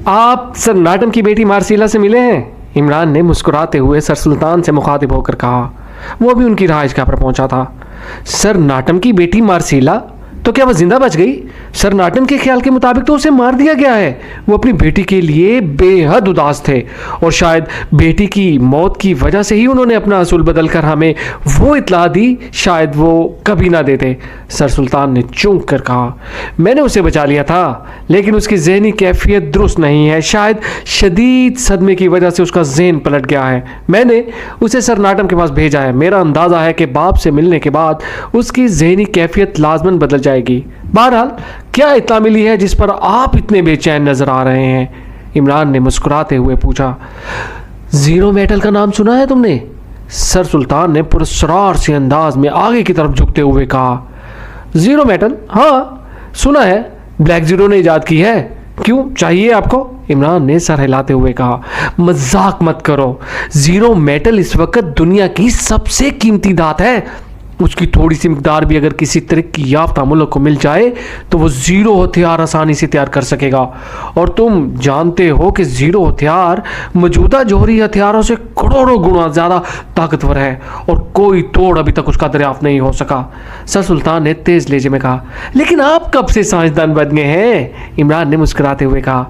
आप सर नाटम की बेटी मार्सीला से मिले हैं? इमरान ने मुस्कुराते हुए सर सुल्तान से मुखातिब होकर कहा। वो भी उनकी रहायशगाह पर पहुंचा था। सर नाटम की बेटी मार्सीला? तो क्या वह जिंदा बच गई? सर नाटम के ख्याल के मुताबिक तो उसे मार दिया गया है। वो अपनी बेटी के लिए बेहद उदास थे और शायद बेटी की मौत की वजह से ही उन्होंने अपना असूल बदल कर हमें वो इत्तला दी, शायद वो कभी ना देते। सर सुल्तान ने चौंक कर कहा। मैंने उसे बचा लिया था, लेकिन उसकी जहनी कैफियत दुरुस्त नहीं है। शायद शदीद सदमे की वजह से उसका जहन पलट गया है। मैंने उसे सर नाटम के पास भेजा है। मेरा अंदाज़ा है कि बाप से मिलने के बाद उसकी जहनी कैफियत लाजमन बदल जाएगी। बहरहाल क्या इत्तला मिली है जिस पर आप इतने बेचैन नजर आ रहे हैं? इमरान ने मुस्कुराते हुए पूछा। जीरो मेटल का नाम सुना है तुमने? सर सुल्तान ने पुरस्कार से अंदाज में आगे की तरफ झुकते हुए कहा। Zero metal? हाँ सुना है, ब्लैक जीरो ने इजाद की है। क्यों चाहिए आपको? इमरान ने सर हिलाते हुए कहा। मजाक मत करो, जीरो मेटल इस वक्त दुनिया की सबसे कीमती धात है। उसकी थोड़ी सी मिकदार भी अगर किसी तरक्की याफ्ता मुल्क को मिल जाए तो वो जीरो हथियार आसानी से तैयार कर सकेगा। और तुम जानते हो कि जीरो हथियार मौजूदा जौहरी हथियारों से करोड़ों गुना ज़्यादा ताकतवर है और कोई तोड़ अभी तक उसका दरियाफ्त नहीं हो सका। सर सुल्तान ने तेज लहजे में कहा। लेकिन आप कब से साइंसदान बन गए हैं? इमरान ने मुस्कुराते हुए कहा।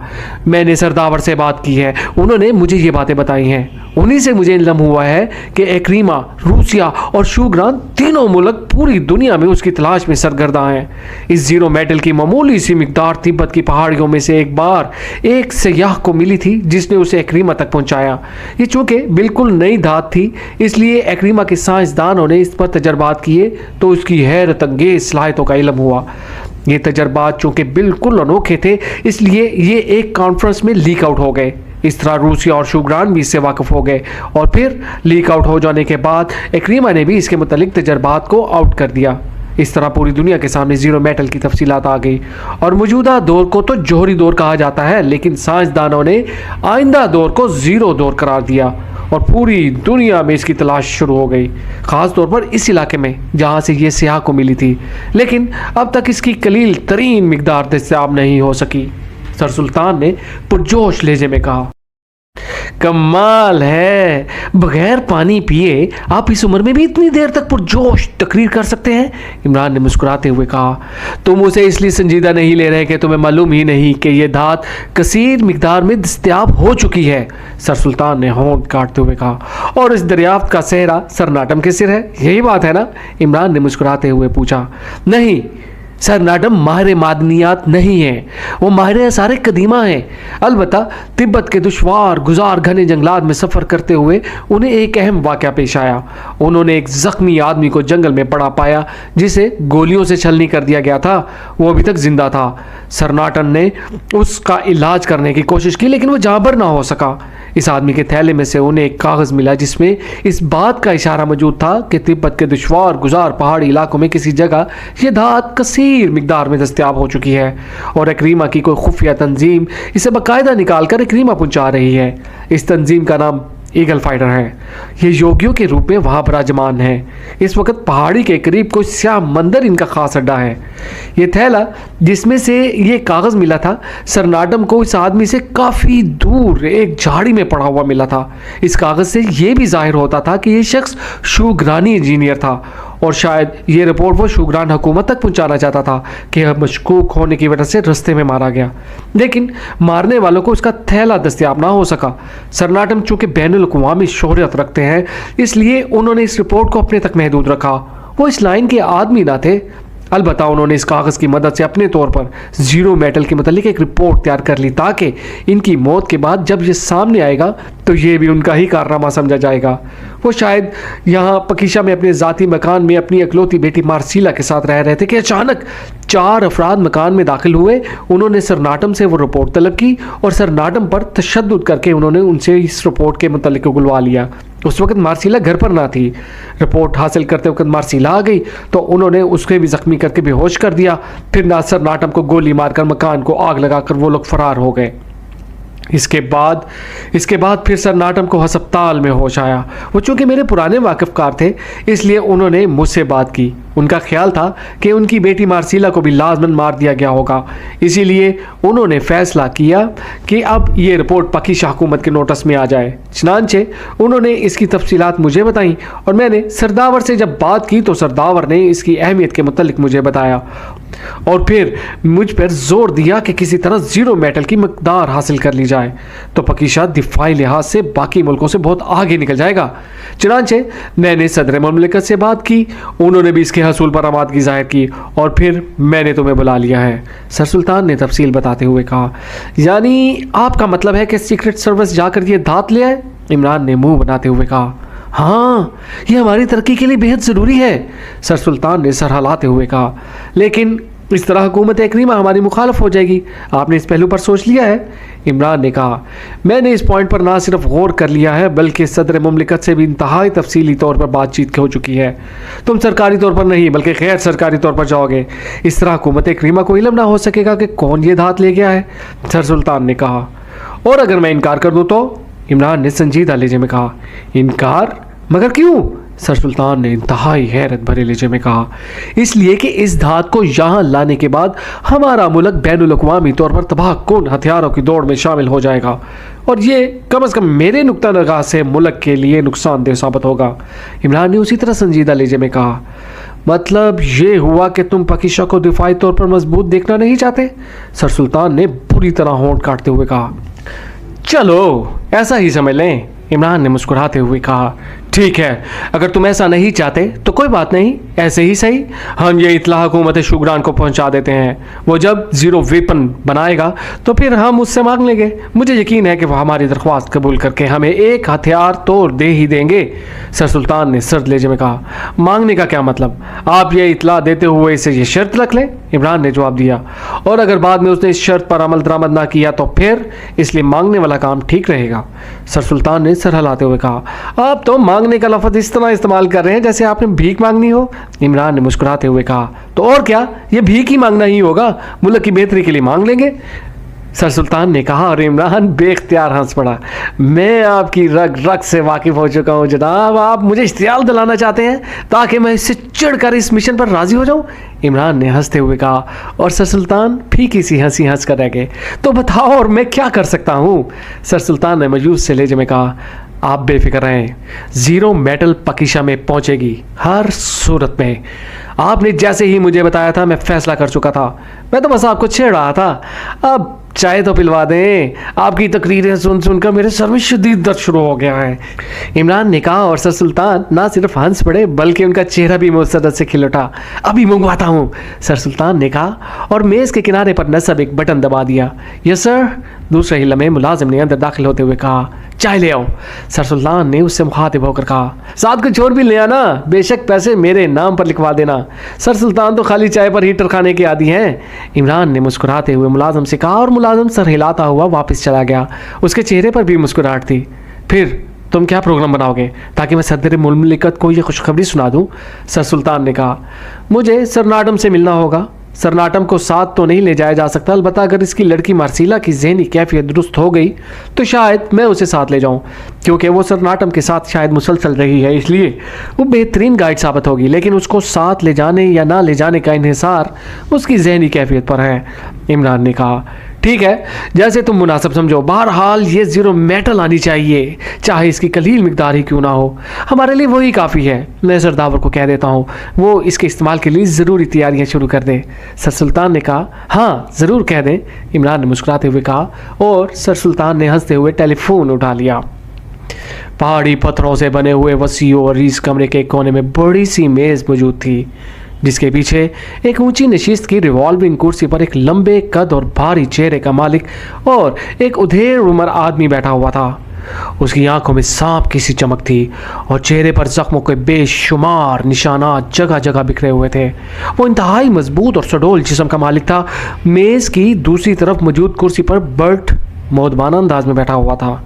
मैंने सरदावर से बात की है, उन्होंने मुझे ये बातें बताई हैं। उन्हीं से मुझे इल्म हुआ है कि एक्रीमा, रूसिया और शूग्रान तीनों मुल्क पूरी दुनिया में उसकी तलाश में सरगर्दा हैं। इस जीरो मेटल की मामूली सी मिकदार तिब्बत की पहाड़ियों में से एक बार एक सयाह को मिली थी जिसने उसे एक्रीमा तक पहुंचाया। ये चूंकि बिल्कुल नई धात थी, इसलिए एक्रीमा के साइंसदानों ने इस पर तजर्बात किए तो उसकी हैरत अंगेज सलाहियतों का इल्म हुआ। ये तजर्बात चूंकि बिल्कुल अनोखे थे, इसलिए ये एक कॉन्फ्रेंस में लीक आउट हो गए। इस तरह रूसिया और शूग्रान भी इससे वाकिफ हो गए और फिर लीक आउट हो जाने के बाद एक्रीमा ने भी इसके मुतालिक तजर्बात को आउट कर दिया। इस तरह पूरी दुनिया के सामने जीरो मेटल की तफसीलात आ गई और मौजूदा दौर को तो जौहरी दौर कहा जाता है, लेकिन साइंसदानों ने आइंदा दौर को जीरो दौर करार दिया और पूरी दुनिया में इसकी तलाश शुरू हो गई, ख़ास तौर पर इस इलाके में जहाँ से ये स्याह को मिली थी। लेकिन अब तक इसकी कलील तरीन मिकदार दस्तयाब नहीं हो सकी। सर सुल्तान ने पुरजोश लहजे में कहा। कमाल है, बगैर पानी पिए आप इस उम्र में भी इतनी देर तक पुरजोश तकरीर कर सकते हैं? इमरान ने मुस्कुराते हुए कहा। तुम उसे इसलिए संजीदा नहीं ले रहे कि तुम्हें मालूम ही नहीं कि यह धात कसीर मिकदार में दस्तयाब हो चुकी है, सर सुल्तान ने होंठ काटते हुए कहा। और इस दरियाफ्त का सेहरा सर नाटम के सिर है, यही बात है ना? इमरान ने मुस्कुराते हुए पूछा। नहीं, सर नाटम माहिर मादनियात नहीं है, वो माहिर आसार कदीमा हैं। अलबत्ता तिब्बत के दुश्वार गुजार घने जंगलात में सफ़र करते हुए उन्हें एक अहम वाक़या पेश आया। उन्होंने एक ज़ख्मी आदमी को जंगल में पड़ा पाया जिसे गोलियों से छलनी कर दिया गया था। वो अभी तक जिंदा था। सर नाटम ने उसका इलाज करने की कोशिश की, लेकिन वो जाँबर ना हो सका। इस आदमी के थैले में से उन्हें एक कागज़ मिला जिसमें इस बात का इशारा मौजूद था कि तिब्बत के दुश्वार गुजार पहाड़ी इलाकों में किसी जगह ये धात कसीर मिकदार में दस्तयाब हो चुकी है और एक्रीमा की कोई खुफिया तंजीम इसे बाकायदा निकाल कर एक्रीमा पहुंचा रही है। इस तंजीम का नाम ईगल फाइटर है। ये योगियों के रूप में वहाँ बराजमान है। इस वक्त पहाड़ी के करीब कोई स्याह मंदिर इनका खास अड्डा है। ये थैला जिसमें से ये कागज़ मिला था सर नाटम को इस आदमी से काफ़ी दूर एक झाड़ी में पड़ा हुआ मिला था। इस कागज़ से ये भी जाहिर होता था कि ये शख्स शूग्रानी इंजीनियर था और शायद ये रिपोर्ट वो शूग्रान हुकूमत तक पहुंचाना चाहता था कि मशकूक होने की वजह से रास्ते में मारा गया, लेकिन मारने वालों को उसका थैला दस्तयाब ना हो सका। सर नाटम चूँकि बैनुल अक़वामी शोहरत रखते हैं, इसलिए उन्होंने इस रिपोर्ट को अपने तक महदूद रखा। वो इस लाइन के आदमी ना थे। अलबत्ता उन्होंने इस कागज़ की मदद से अपने तौर पर जीरो मेटल के मतलब एक रिपोर्ट तैयार कर ली ताकि इनकी मौत के बाद जब ये सामने आएगा तो ये भी उनका ही कारनामा समझा जाएगा। वो शायद यहाँ पकीशा में अपने ज़ाती मकान में अपनी इकलौती बेटी मार्सीला के साथ रह रहे थे कि अचानक 4 अफराद मकान में दाखिल हुए। उन्होंने सर नाटम से वो रिपोर्ट तलब की और सर नाटम पर तशद्दुद करके उन्होंने उनसे इस रिपोर्ट के मुतल्लिक उगलवा लिया। उस वक्त मार्सीला घर पर ना थी। रिपोर्ट हासिल करते वक्त मार्सीला आ गई तो उन्होंने उसके भी ज़ख्मी करके बेहोश कर दिया। फिर नासर नाटम को गोली मारकर मकान को आग लगाकर वो लोग फरार हो गए। इसके बाद फिर सर नाटम को अस्पताल में होश आया। वो चूँकि मेरे पुराने वाकिफ़कार थे, इसलिए उन्होंने मुझसे बात की उनका ख्याल था कि उनकी बेटी मार्सीला को भी लाजमन मार दिया गया होगा। इसीलिए उन्होंने फैसला किया कि अब ये रिपोर्ट पाकिस्तान हुकूमत के नोटिस में आ जाए। चनांचे उन्होंने इसकी तफसीलात मुझे बताई और मैंने सरदावर से जब बात की तो सरदावर ने इसकी अहमियत के मुतल्लिक मुझे बताया और फिर मुझ पर जोर दिया कि किसी तरह ज़ीरो मेटल की मकदार हासिल कर ली जाए तो पाकिस्तान दिफाई लिहाज से बाकी मुल्कों से बहुत आगे निकल जाएगा। चनांचे मैंने सदर मुमलिकत से बात की, उन्होंने भी इसके हसूल पर आमादगी जाहिर की और फिर मैंने तुम्हें बुला लिया है। सर सुल्तान ने तफसील बताते हुए कहा, यानी आपका मतलब है कि सीक्रेट सर्विस जाकर ये धात ले आए? इमरान ने मुंह बनाते हुए कहा, हाँ, ये हमारी तरक्की के लिए बेहद ज़रूरी है। सर सुल्तान ने सर हिलाते हुए कहा, लेकिन इस तरह हुकूमत करीमा हमारी मुखालफ हो जाएगी। आपने इस पहलू पर सोच लिया है? इमरान ने कहा, मैंने इस पॉइंट पर ना सिर्फ गौर कर लिया है बल्कि सदर मुमलिकत से भी इंतहाई तफसीली तौर पर बातचीत हो चुकी है। तुम सरकारी तौर पर नहीं बल्कि गैर सरकारी तौर पर जाओगे। इस तरह हुकूमत करीमा को इल्म ना हो सकेगा कि कौन ये धात ले गया है। सर सुल्तान ने कहा, और अगर मैं इनकार कर दूँ तो? इमरान ने संजीदा लहजे में कहा, इनकार? मगर क्यों? सर सुल्तान ने इंतहाई हैरत भरे लहजे में कहा, इसलिए कि इस धात को यहाँ लाने के बाद हमारा मुल्क बैनुल-अक़वामी तौर पर तबाहकुन हथियारों की दौड़ में शामिल हो जाएगा और ये कम अज़ कम मेरे नुक्ता नगाह से मुल्क के लिए नुकसानदेह साबित होगा। इमरान ने उसी तरह संजीदा लहजे में कहा, मतलब ये हुआ कि तुम पाकिस्तान को दिफाई तौर पर मजबूत देखना नहीं चाहते? सर सुल्तान ने बुरी तरह होंठ काटते हुए कहा, चलो ऐसा ही समझ लें। इमरान ने मुस्कुराते हुए कहा, ठीक है, अगर तुम ऐसा नहीं चाहते तो कोई बात नहीं, ऐसे ही सही, हम ये इत्तला हुकूमत शुगरान को पहुंचा देते हैं। वो जब ज़ीरो वेपन बनाएगा तो फिर हम उससे मांग लेंगे। मुझे यकीन है कि वह हमारी दरख्वास्त कबूल करके हमें एक हथियार तो दे ही देंगे। सर सुल्तान ने सर्द लहजे में कहा, मांगने का क्या मतलब? आप ये इत्तला देते हुए इसे ये शर्त रख लें। इमरान ने जवाब दिया, और अगर बाद में उसने इस शर्त पर अमल दरामद ना किया तो फिर? इसलिए मांगने वाला काम ठीक रहेगा। सर सुल्तान ने सर हिलाते हुए कहा, आप तो मांगने का लफ्ज़ इस तरह इस्तेमाल कर रहे हैं जैसे आपने भीख मांगनी हो। इमरान ने मुस्कुराते हुए कहा, तो और क्या, ये भीख ही मांगना ही होगा, मुल्क की बेहतरी के लिए मांग लेंगे। सर सुल्तान ने कहा और इमरान बेख्तियार हंस पड़ा। मैं आपकी रग रग से वाकिफ़ हो चुका हूँ जनाब, आप मुझे इश्तियाल दिलाना चाहते हैं ताकि मैं इससे चिढ़कर इस मिशन पर राज़ी हो जाऊँ? इमरान ने हंसते हुए कहा और सर सुल्तान फीकी सी हंसी हंस कर रह गए। तो बताओ और मैं क्या कर सकता हूँ? सर सुल्तान ने मजूस से लहजे में कहा, आप बेफिक्र रहें, ज़ीरो मेटल पाकिस्तान में पहुँचेगी हर सूरत में। आपने जैसे ही मुझे बताया था मैं फ़ैसला कर चुका था, मैं तो बस आपको छेड़ रहा था। अब चाय तो पिलवा दें, आपकी तकरीरें सुन सुनकर मेरे सर में शदीद दर्द शुरू हो गया है। इमरान ने कहा और सर सुल्तान ना सिर्फ हंस पड़े बल्कि उनका चेहरा भी मुसरत से खिल उठा। अभी मंगवाता हूँ, सर सुल्तान ने कहा और मेज़ के किनारे पर नसब एक बटन दबा दिया। Yes sir. दूसरे ही लम्हे मुलाजिम ने अंदर दाखिल होते हुए कहा, चाय ले आओ। सर सुल्तान ने उससे मुखातिब होकर कहा, साथ कुछ और भी ले आना, बेशक पैसे मेरे नाम पर लिखवा देना। सर सुल्तान तो खाली चाय पर हीटर खाने के आदी हैं। इमरान ने मुस्कुराते हुए मुलाजिम से कहा और मुलाजिम सर हिलाता हुआ वापस चला गया। उसके चेहरे पर भी मुस्कुराहट थी। फिर तुम क्या प्रोग्राम बनाओगे ताकि मैं सदर मुमलिकत को ये खुशखबरी सुना दूँ? सर सुल्तान ने कहा, मुझे सर नाटम से मिलना होगा। सर नाटम को साथ तो नहीं ले जाया जा सकता, अलबत्ता अगर इसकी लड़की मार्सीला की ज़हनी कैफियत दुरुस्त हो गई तो शायद मैं उसे साथ ले जाऊं, क्योंकि वो सर नाटम के साथ शायद मुसलसल रही है, इसलिए वो बेहतरीन गाइड साबित होगी। लेकिन उसको साथ ले जाने या ना ले जाने का इन्हिसार उसकी ज़हनी कैफियत पर है। इमरान ने कहा, ठीक है, जैसे तुम मुनासिब समझो, बहरहाल ये ज़ीरो मेटल आनी चाहिए, चाहे इसकी कलील मिकदार ही क्यों ना हो, हमारे लिए वही काफ़ी है। मैं सरदावर को कह देता हूँ वो इसके इस्तेमाल के लिए ज़रूरी तैयारियाँ शुरू कर दे। सर सुल्तान ने कहा, हाँ ज़रूर कह दें। इमरान ने मुस्कुराते हुए कहा और सर सुल्तान ने हंसते हुए टेलीफोन उठा लिया। पहाड़ी पत्थरों से बने हुए वसीअ और इस कमरे के कोने में बड़ी सी मेज़ मौजूद थी, जिसके पीछे एक ऊंची नशिस्त की रिवॉल्विंग कुर्सी पर एक लंबे कद और भारी चेहरे का मालिक और एक उधेड़ उम्र आदमी बैठा हुआ था। उसकी आंखों में सांप की सी चमक थी और चेहरे पर जख्मों के बेशुमार निशानात जगह जगह बिखरे हुए थे। वो इंतहाई मजबूत और सडोल जिस्म का मालिक था। मेज़ की दूसरी तरफ मौजूद कुर्सी पर बर्ट मौदबाना अंदाज में बैठा हुआ था।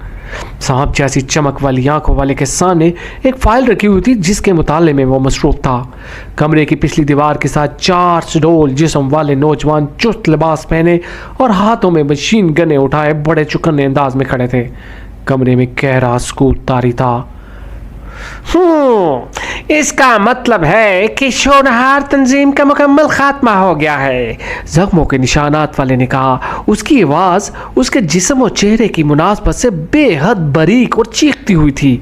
सांप जैसी चमक वाली आंखों वाले के सामने एक फाइल रखी हुई थी जिसके मुताले में वो मसरूफ था। कमरे की पिछली दीवार के साथ चार सडोल जिस्म वाले नौजवान चुस्त लिबास पहने और हाथों में मशीन गने उठाए बड़े चुकन्ने अंदाज में खड़े थे। कमरे में गहरा सुकूत तारी था। इसका मतलब है कि शोरहार तंजीम का मुकम्मल खात्मा हो गया है, जख्मों के निशानात वाले ने कहा। उसकी आवाज़ उसके जिस्म और चेहरे की मुनासबत से बेहद बारीक और चीखती हुई थी।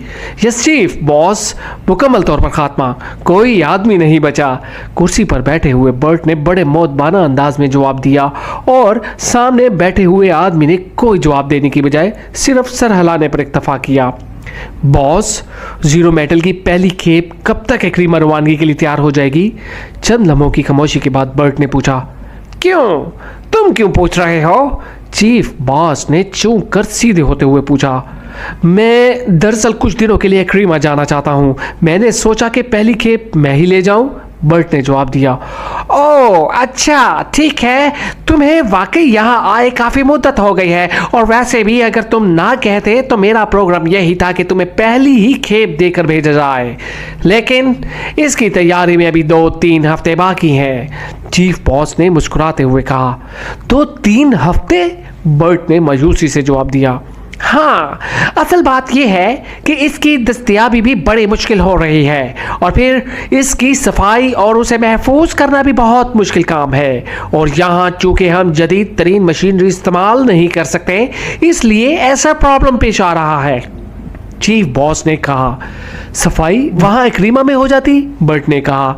यस चीफ बॉस, मुकम्मल तौर पर खात्मा, कोई आदमी नहीं बचा। कुर्सी पर बैठे हुए बर्ट ने बड़े मौतबाना अंदाज में जवाब दिया और सामने बैठे हुए आदमी ने कोई जवाब देने की बजाय सिर्फ सर हिलाने पर इक्तफा किया। बॉस, जीरो मेटल की पहली खेप कब तक एक्रीमा रवानगी के लिए तैयार हो जाएगी? चंद लम्हों की खामोशी के बाद बर्ट ने पूछा। क्यों? तुम क्यों पूछ रहे हो? चीफ बॉस ने चूक कर सीधे होते हुए पूछा। मैं दरअसल कुछ दिनों के लिए एक्रीमा जाना चाहता हूं। मैंने सोचा कि पहली खेप मैं ही ले जाऊं, बर्ट ने जवाब दिया। ओह अच्छा, ठीक है, तुम्हें वाकई यहाँ आए काफ़ी मुद्दत हो गई है, और वैसे भी अगर तुम ना कहते तो मेरा प्रोग्राम यही था कि तुम्हें पहली ही खेप देकर भेजा जाए, लेकिन इसकी तैयारी में अभी 2-3 हफ्ते बाकी हैं। चीफ बॉस ने मुस्कुराते हुए कहा। 2-3 हफ्ते? बर्ट ने मायूसी से जवाब दिया। हाँ, असल बात यह है कि इसकी दस्तयाबी भी बड़ी मुश्किल हो रही है, और फिर इसकी सफाई और उसे महफूज करना भी बहुत मुश्किल काम है, और यहाँ चूंकि हम जदीद तरीन मशीनरी इस्तेमाल नहीं कर सकते, इसलिए ऐसा प्रॉब्लम पेश आ रहा है। चीफ बॉस ने कहा। सफाई वहां एक्रीमा में हो जाती? बर्ट ने कहा।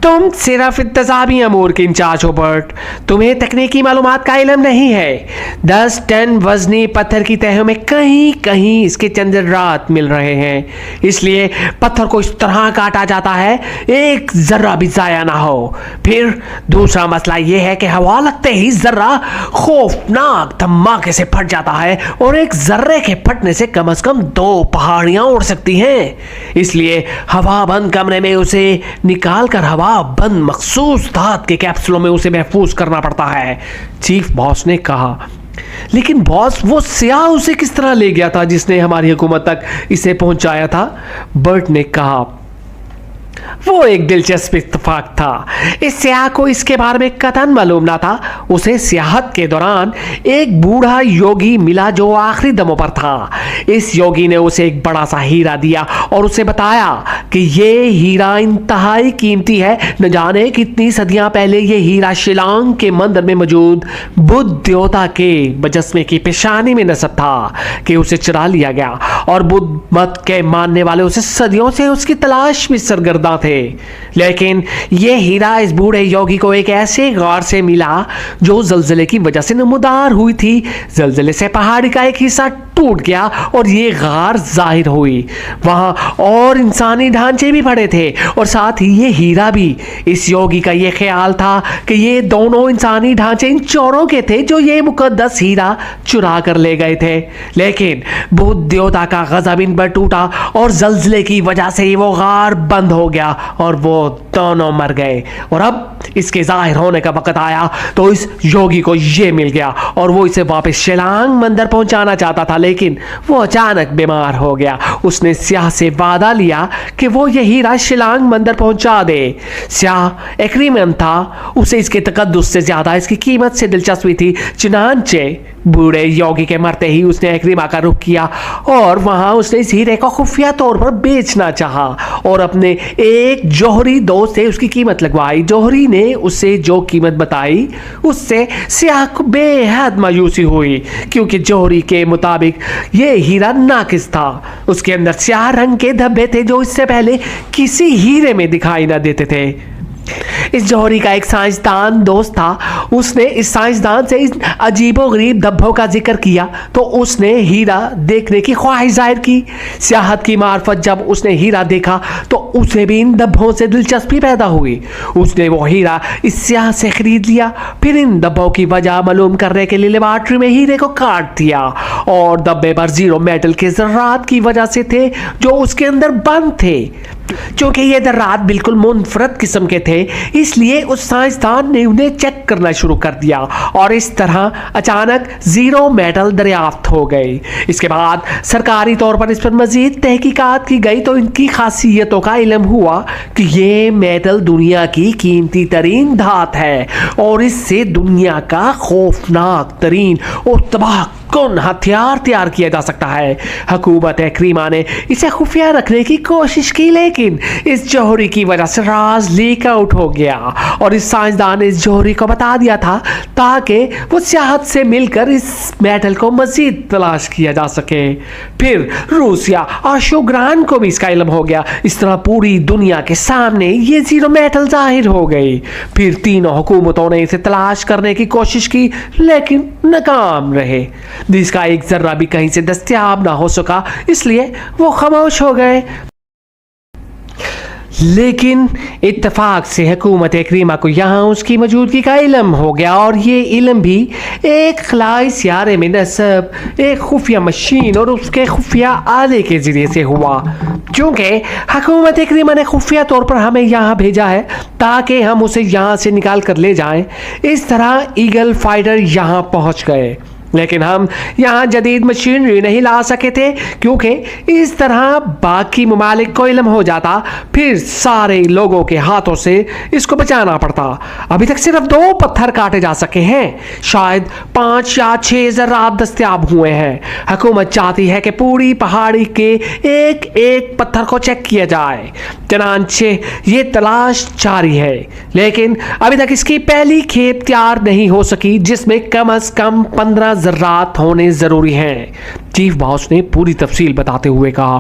तुम सिर्फ इंतजामी अमूर के इंचार्ज हो बर्ट, तुम्हें तकनीकी मालूमात का इल्म नहीं है। 10 टन वजनी पत्थर की तहों में कहीं कहीं इसके चंद्रात मिल रहे हैं, इसलिए पत्थर को इस तरह काटा जाता है एक जर्रा भी जाया ना हो। फिर दूसरा मसला यह है कि हवा लगते ही जर्रा खौफनाक धमाके से फट जाता है, और एक जर्रे के फटने से कम 2 पहाड़ियां उड़ सकती हैं, इसलिए हवा बंद कमरे में उसे निकाल कर हवा बंद मखसूस धात के कैप्सूलों में उसे महफूज करना पड़ता है। चीफ बॉस ने कहा। लेकिन बॉस, वो स्याह उसे किस तरह ले गया था जिसने हमारी हुकूमत तक इसे पहुंचाया था? बर्ट ने कहा। वो एक दिलचस्प इत्तेफाक था। इस स्याह को इसके बारे में कतन मालूम ना था। उसे सियाहत के दौरान एक बूढ़ा योगी मिला जो आखिरी दमों पर था। इस योगी ने उसे एक बड़ा सा हीरा दिया और उसे बताया कि ये हीरा इंतहाई कीमती है। न जाने कितनी सदियां पहले ये हीरा शिलांग के मंदिर में मौजूद बुद्ध देवता के मुजस्मे की पेशानी में नस्ब था कि उसे चुरा लिया गया, और बुद्ध मत के मानने वाले उसे सदियों से उसकी तलाश में सरगर्दा थे। लेकिन यह हीरा इस बूढ़े योगी को एक ऐसे गार से मिला जो जलजले की वजह से नमूदार हुई थी। जलजले से पहाड़ी का एक हिस्सा टूट गया और ये गार जाहिर हुई। वहां और इंसानी ढांचे भी पड़े थे, और साथ ही ये हीरा भी। इस योगी का ये ख्याल था कि ये दोनों इंसानी ढांचे इन चोरों के थे जो ये मुकद्दस हीरा चुरा कर ले गए थे। लेकिन बुद्ध देवता का गज़ब इन पर टूटा और जलजले की वजह से वो गार बंद हो गया और वो दोनों मर गए। और अब इसके जाहिर होने का वक्त आया तो इस योगी को ये मिल गया और वो इसे वापस शिलांग मंदिर पहुंचाना चाहता था, लेकिन वो अचानक बीमार हो गया। उसने स्याह से वादा लिया कि वो ये हीरा शिलांग मंदिर पहुंचा दे। स्याह एक्रीमन था, उसे इसके तकद्दुस से ज्यादा इसकी कीमत से दिलचस्पी थी। चुनांचे बूढ़े योगी के मरते ही उसने एक्रीमा का रुख किया और वहां उसने इस हीरे को खुफिया तौर पर बेचना चाहा और अपने एक जौहरी दोस्त से उसकी कीमत लगवाई। जौहरी ने उसे जो कीमत बताई उससे स्याह को बेहद मायूसी हुई, क्योंकि जौहरी के मुताबिक ये हीरा नाकिस था। उसके अंदर स्याह रंग के धब्बे थे जो इससे पहले किसी हीरे में दिखाई ना देते थे। इस जौहरी का एक साइंसदान दोस्त था। उसने इस साइंसदान से इस अजीबोगरीब धब्बों का जिक्र किया तो उसने हीरा देखने की ख्वाहिश जाहिर की। सियाहत की मार्फत जब उसने हीरा देखा तो उसे भी इन धब्बों से दिलचस्पी पैदा हुई। उसने वो हीरा इस स्याह से खरीद लिया, फिर इन धब्बों की वजह मालूम करने के लिए लेबॉर्ट्री में हीरे को काट दिया और धब्बे पर जीरो मेटल के ज़र्रात की वजह से थे जो उसके अंदर बंद थे। क्योंकि ये ज़र्रात बिल्कुल मुनफरद किस्म के थे, इसलिए उस साइंसदान ने उन्हें चेक करना शुरू कर दिया और इस तरह अचानक जीरो मेटल दरियाफ्त हो गई। इसके बाद सरकारी तौर पर इस पर मजीद तहकीकात की गई तो इनकी खासियतों का इल्म हुआ कि ये मेटल दुनिया की कीमती तरीन धात है और इससे दुनिया का खौफनाक तरीन और तबाह कौन हथियार तैयार किया जा सकता है। हुकूमत करीमा ने इसे खुफिया रखने की कोशिश की, लेकिन इस जौहरी की वजह से राज लीक आउट हो गया और इस साइंसदान ने इस जौहरी को बता दिया था ताकि वो सियाहत से मिलकर इस मेटल को मजीद तलाश किया जा सके। फिर रूसिया और शुग्रान को भी इसका इल्म हो गया। इस तरह पूरी दुनिया के सामने ये जीरो मेटल जाहिर हो गई। फिर तीनों हुकूमतों ने इसे तलाश करने की कोशिश की, लेकिन नाकाम रहे। जिसका एक जर्रा भी कहीं से दस्तयाब ना हो सका, इसलिए वो खामोश हो गए। लेकिन इत्तेफाक से हुकूमत करीमा को यहाँ उसकी मौजूदगी का इल्म हो गया और ये इल्म भी एक खलाई सियारे में नस्ब एक खुफिया मशीन और उसके खुफिया आले के ज़रिए से हुआ। क्योंकि हुकूमत करीमा ने खुफिया तौर पर हमें यहाँ भेजा है ताकि हम उसे यहाँ से निकाल कर ले जाएं। इस तरह ईगल फाइटर यहाँ पहुँच गए, लेकिन हम यहाँ जदीद मशीनरी नहीं ला सके थे क्योंकि इस तरह बाकी ममालिक को इल्म हो जाता, फिर सारे लोगों के हाथों से इसको बचाना पड़ता। अभी तक सिर्फ 2 पत्थर काटे जा सके हैं, शायद 5 या 6 ज़रात दस्तयाब हुए हैं। हुकूमत चाहती है कि पूरी पहाड़ी के एक एक पत्थर को चेक किया जाए। चनांचे ये तलाश जारी है, लेकिन अभी तक इसकी पहली खेप तैयार नहीं हो सकी जिसमें कम से कम 15 ज़रात होने ज़रूरी हैं। चीफ बॉस ने पूरी तफसील बताते हुए कहा।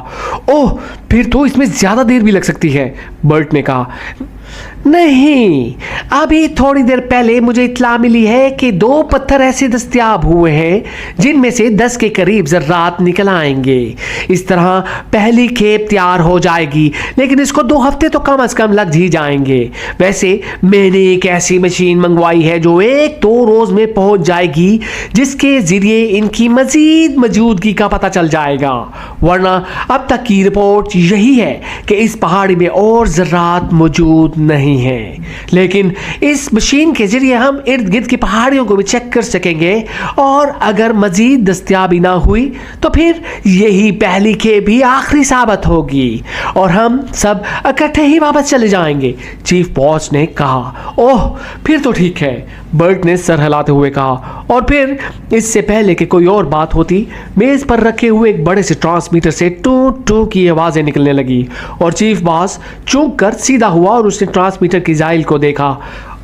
ओह, फिर तो इसमें ज़्यादा देर भी लग सकती है, बर्ट ने कहा। नहीं, अभी थोड़ी देर पहले मुझे इत्तला मिली है कि 2 पत्थर ऐसे दस्तयाब हुए हैं जिनमें से 10 के करीब ज़रात निकल आएंगे। इस तरह पहली खेप तैयार हो जाएगी, लेकिन इसको 2 हफ्ते तो कम से कम लग ही जाएंगे। वैसे मैंने एक ऐसी मशीन मंगवाई है जो 1-2 रोज़ में पहुंच जाएगी, जिसके ज़रिए इनकी मज़ीद मौजूदगी का पता चल जाएगा। वरना अब तक की रिपोर्ट यही है कि इस पहाड़ी में और ज़रात मौजूद नहीं है, लेकिन इस मशीन के जरिए हम इर्द गिर्द की पहाड़ियों को भी चेक कर सकेंगे और अगर मजीद दस्तयाबी ना हुई तो फिर यही पहली खेप भी आखिरी साबित होगी और हम सब इकट्ठे ही वापस चले जाएंगे, चीफ बॉस ने कहा। ओह, फिर तो ठीक है, बर्ट ने सर हिलाते हुए कहा। और फिर इससे पहले कि कोई और बात होती, मेज पर रखे हुए एक बड़े से ट्रांसमीटर से टू टू की आवाजें निकलने लगी और चीफ बॉस चूक कर सीधा हुआ और उसने ट्रांसमीटर की जाइल को देखा।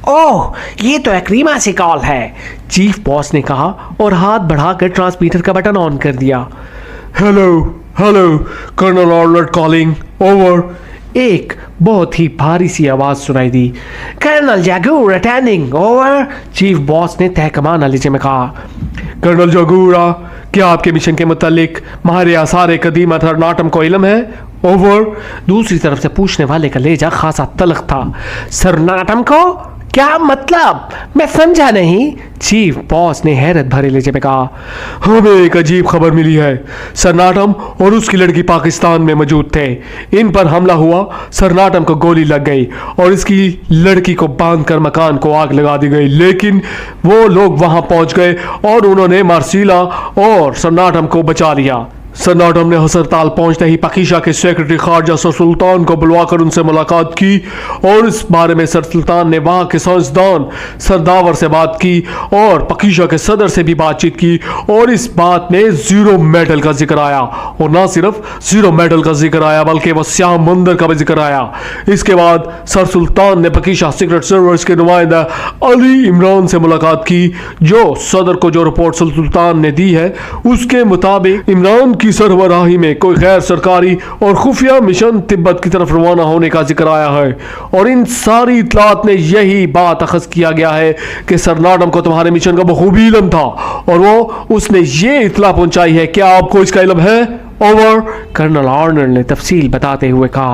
ओह, ये तो करीमा से कॉल है, चीफ बॉस ने कहा और हाथ बढ़ाकर ट्रांसमीटर का बटन ऑन कर दिया। Hello hello, colonel Arnold calling, over. एक बहुत ही भारी सी आवाज सुनाई दी। Colonel Jaguar returning, over, chief boss ने तहकमाना लहजे में कहा। कर्नल जागूरा, क्या आपके मिशन के मुतालिक हमारे आसार कदीम नाटम को इल्म है? ओवर। दूसरी तरफ से पूछने वाले का लहजा खासा तल्ख था। सर नाटम को? क्या मतलब? मैं समझा नहीं, चीफ बॉस ने हैरत भरे लहजे में कहा। हमें एक अजीब खबर मिली है। सरनाटम और उसकी लड़की पाकिस्तान में मौजूद थे। इन पर हमला हुआ, सरनाटम को गोली लग गई और इसकी लड़की को बांधकर मकान को आग लगा दी गई, लेकिन वो लोग वहां पहुंच गए और उन्होंने मार्सिला और सरनाटम को बचा लिया। सरनाटम ने हस्पताल पहुंचते ही पकीशा के सेक्रेटरी खारजा सर सुल्तान को बुलवाकर उनसे मुलाकात की और इस बारे में सर सुल्तान ने वहां के साइंसदान सरदावर से बात की और पकीशा के सदर से भी बातचीत की और इस बात में जीरो मेटल का जिक्र आया। और ना सिर्फ जीरो मेटल का जिक्र आया बल्कि वह श्याम मंदिर का भी जिक्र आया। इसके बाद सर सुल्तान ने पकीशा सीक्रेट सर्विस के नुमाइंदा अली इमरान से मुलाकात की, जो सदर को जो रिपोर्ट सर सुल्तान ने दी है उसके मुताबिक इमरान की सरबराही में कोई गैर सरकारी और खुफिया मिशन तिब्बत की तरफ रवाना होने का जिक्र आया है और इन सारी इतलात में यही बात अखज़ किया गया है कि सरनाटम को तुम्हारे मिशन का बखूबी इल्म था और वो उसने ये इतला पहुंचाई है। क्या आपको इसका इल्म है? ओवर, कर्नल आर्नल्ड ने तफसील बताते हुए कहा।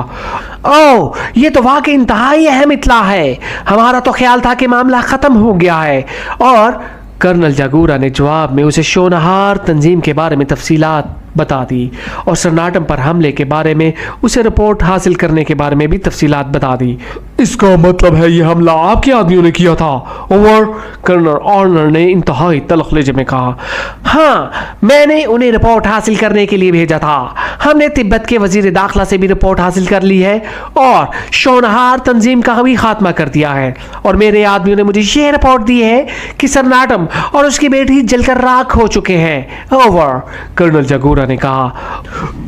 ओह, ये तो वाकई इंतहाई अहम इतला है। हमारा तो ख्याल था कि मामला खत्म हो गया है। और कर्नल जागूरा ने जवाब में उसे शोनहार तंजीम के बारे में तफसीलात बता दी और सर नाटम पर हमले के बारे में उसे रिपोर्ट हासिल करने के बारे में भी तफसीलात बता दी। इसका मतलब है ये हमला आपके आदमियों ने किया था? ओवर। कर्नल ऑर्नर ने इंतहाई तल्ख लहजे में कहा, हाँ, मैंने उन्हें रिपोर्ट हासिल करने के लिए भेजा था। हमने तिब्बत के वजीर दाखिला से भी रिपोर्ट हासिल कर ली है और शोनहार तंजीम का भी खात्मा कर दिया है और मेरे आदमियों ने मुझे ये रिपोर्ट दी है कि सर नाटम और उसकी बेटी जलकर राख हो चुके हैं। ओवर। कर्नल जागोरा ने कहा,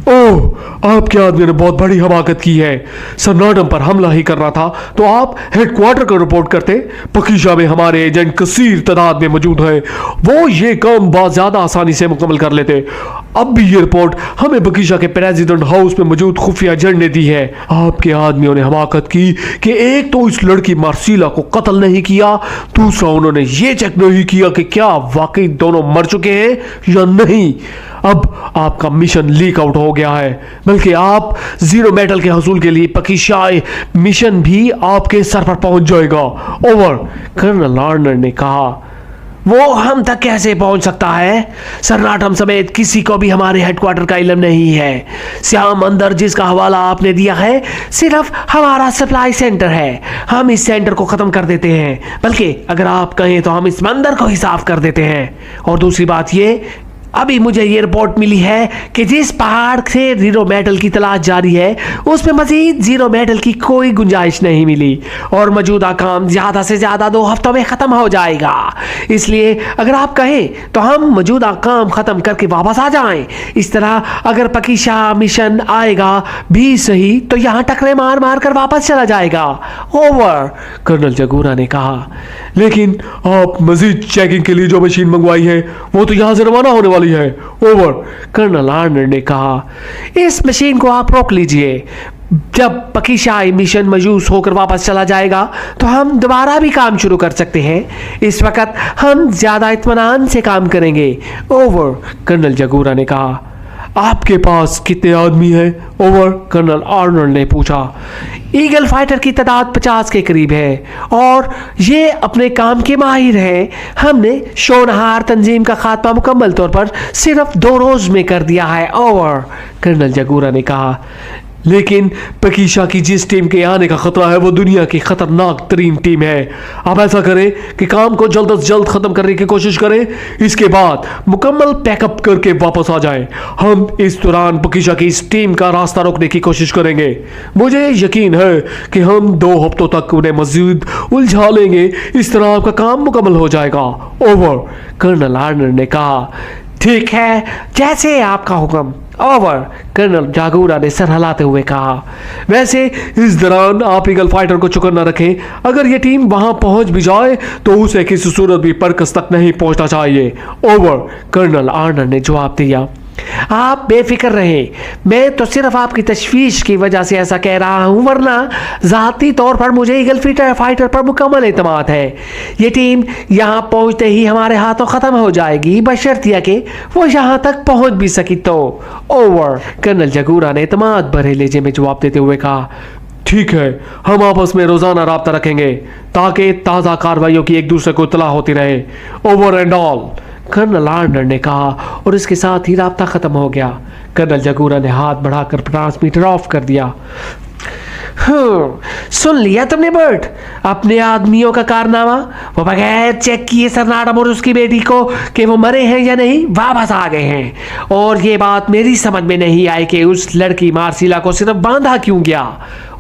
ओह, आपके आदमी ने बहुत बड़ी हमाकत की है। सर नाटम पर हमला ही करना था तो आप हेडक्वार्टर को रिपोर्ट करते। पकीशा में हमारे एजेंट कसीर तादाद में मौजूद है, वो ये काम बहुत ज्यादा आसानी से मुकम्मल कर लेते। अब भी ये रिपोर्ट हमें बकीशा के प्रेसिडेंट हाउस में मौजूद खुफिया एजेंट ने दी है। आपके आदमियों ने हमाकत की कि एक तो इस लड़की मार्सीला को कत्ल नहीं किया, दूसरा उन्होंने ये चेक नहीं किया कि क्या वाकई दोनों मर चुके हैं या नहीं। अब आपका मिशन लीक आउट हो गया है, बल्कि आप जीरो मेटल के हसूल के लिए पकीशाई मिशन भी आपके सर पर पहुंच जाएगा। ओवर। कर्नल ऑर्नर ने कहा, वो हम तक कैसे पहुंच सकता है? सर नाटम समेत किसी को भी हमारे हेडक्वार्टर का इल्म नहीं है। श्याम अंदर जिसका हवाला आपने दिया है सिर्फ हमारा सप्लाई सेंटर है। हम इस सेंटर को खत्म कर देते हैं, बल्कि अगर आप कहें तो हम इस मंदिर को ही साफ कर देते हैं। और दूसरी बात ये, अभी मुझे ये रिपोर्ट मिली है कि जिस पहाड़ से जीरो मेटल की तलाश जारी है उसमें मजीद जीरो मेटल की कोई गुंजाइश नहीं मिली और मौजूदा काम ज़्यादा से ज़्यादा 2 हफ्तों में ख़त्म हो जाएगा। इसलिए अगर आप कहें तो हम मौजूदा काम ख़त्म करके वापस आ जाएं। इस तरह अगर पकीशा मिशन आएगा भी सही तो यहाँ टकरे मार मार कर वापस चला जाएगा। ओवर। कर्नल जागोरा ने कहा, लेकिन आप मजीद चेकिंग के लिए जो मशीन मंगवाई है वो तो यहाँ से रवाना होने वाली है। ओवर। कर्नल ऑर्नर ने कहा, इस मशीन को आप रोक लीजिए। जब पकीशाई मिशन मयूस होकर वापस चला जाएगा तो हम दोबारा भी काम शुरू कर सकते हैं। इस वक्त हम ज्यादा इत्मीनान से काम करेंगे। ओवर। कर्नल जागोरा ने कहा, आपके पास कितने आदमी हैं? ओवर। कर्नल ऑर्नर ने पूछा। ईगल फाइटर की तादाद 50 के करीब है और ये अपने काम के माहिर हैं। हमने शोनहार तंजीम का खात्मा मुकम्मल तौर पर सिर्फ 2 रोज में कर दिया है। ओवर। कर्नल जागोरा ने कहा, लेकिन पकीशा की जिस टीम के आने का खतरा है वो दुनिया की खतरनाक तरीन टीम है। आप ऐसा करें कि काम को जल्द से जल्द खत्म करने की कोशिश करें, इसके बाद मुकम्मल पैकअप करके वापस आ जाएं। हम इस दौरान पकीशा की इस टीम का रास्ता रोकने की कोशिश करेंगे। मुझे यकीन है कि हम 2 हफ्तों तक उन्हें मजीद उलझा लेंगे। इस तरह आपका काम मुकम्मल हो जाएगा। ओवर। कर्नल ऑर्नर ने कहा, ठीक है, जैसे आपका हुक्म। ओवर। कर्नल जागोरा ने सर हिलाते हुए कहा, वैसे इस दौरान आप ईगल फाइटर को चुकन न रखें। अगर ये टीम वहां पहुंच भी जाए तो उसे किसी सूरत भी परकस तक नहीं पहुंचना चाहिए। ओवर। कर्नल ऑर्नर ने जवाब दिया, आप बेफिक्र रहें, मैं तो सिर्फ आपकी तशवीश की वजह से ऐसा कह रहा हूं, वरना ज़ाती तौर पर मुझे ईगल फाइटर पर मुकम्मल एतमाद है। ये टीम यहां पहुंचते ही हमारे हाथों ख़त्म हो जाएगी, बशर्तिया कि वो यहां तक पहुंच भी सकी तो। ओवर। कर्नल जागोरा ने एतमाद भरे लहजे में जवाब देते हुए कहा, ठीक है, हम आपस में रोजाना राब्ता रखेंगे ताकि ताज़ा कार्रवाइयों की एक दूसरे को इत्तला होती रहे। Over and all. कर्नल ऑर्नर ने कहा और इसके साथ ही राब्ता खत्म हो गया। कर्नल जागोरा ने हाथ बढ़ाकर ट्रांसमीटर ऑफ कर दिया। सुन लिया तुमने बर्ट, अपने आदमियों का कारनामा? वो बगैर चेक किए सर नाटम और उसकी बेटी को कि वो मरे हैं या नहीं वापस आ गए हैं। और ये बात मेरी समझ में नहीं आई कि उस लड़की मार्सीला को सिर्फ बांधा क्यों गया,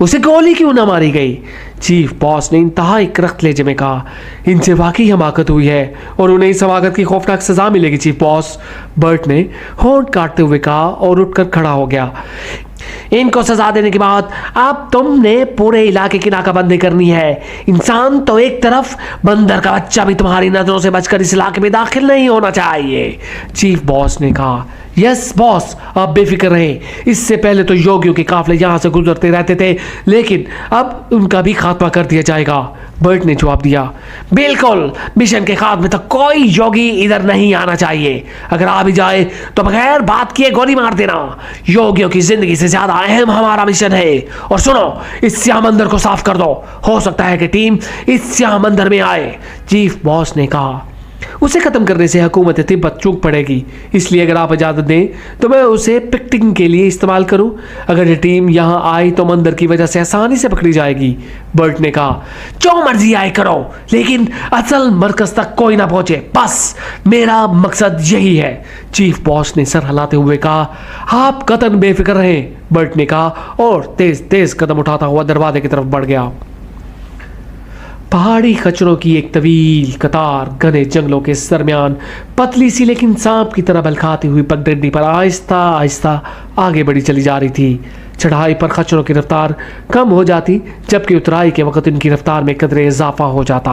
उसे गोली क्यों ना मारी गई। चीफ बॉस ने इंतहाई करख्त लहजे में कहा, इनसे वाकई हमाकत हुई है और उन्हें इस हमाकत की खौफनाक सजा मिलेगी चीफ बॉस। बर्ट ने होंठ काटते हुए कहा और उठकर खड़ा हो गया। इनको सजा देने के बाद अब तुमने पूरे इलाके की नाकाबंदी करनी है। इंसान तो एक तरफ, बंदर का बच्चा भी तुम्हारी नजरों से बचकर इस इलाके में दाखिल नहीं होना चाहिए। चीफ बॉस ने कहा, यस बॉस, आप बेफिक्र रहें। इससे पहले तो योगियों के काफले यहां से गुजरते रहते थे, लेकिन अब उनका भी खात्मा कर दिया जाएगा। बर्ट ने जवाब दिया, बिल्कुल, मिशन के खात्मे तक कोई योगी इधर नहीं आना चाहिए। अगर आ भी जाए तो बगैर बात किए गोली मार देना। योगियों की जिंदगी से ज्यादा अहम हमारा मिशन है। और सुनो, इस श्याम मंदिर को साफ कर दो, हो सकता है कि टीम इस श्याम मंदिर में आए। चीफ बॉस ने कहा। उसे ख़त्म करने से हुकूमत तिब्बत चूक पड़ेगी। इसलिए अगर आप इजाज़त दें तो मैं उसे पिकटिंग के लिए इस्तेमाल करूं। अगर ये टीम यहाँ आई तो मंदिर की वजह से आसानी से पकड़ी जाएगी। बर्ट ने कहा, जो मर्जी आए करो, लेकिन असल मरकज तक कोई ना पहुंचे, बस मेरा मकसद यही है। चीफ बॉस ने सर हिलाते हुए कहा, आप कतन बेफिक्र रहें, बर्ट ने कहा और तेज तेज कदम उठाता हुआ दरवाजे की तरफ बढ़ गया। पहाड़ी खच्चरों की एक तवील कतार घने जंगलों के दरमियान पतली सी लेकिन सांप की तरह बलखाती हुई पगडंडी पर आहिस्ता आहिस्ता आगे बढ़ी चली जा रही थी। चढ़ाई पर खच्चरों की रफ्तार कम हो जाती, जबकि उतराई के वक्त इनकी रफ्तार में कदरे इजाफा हो जाता।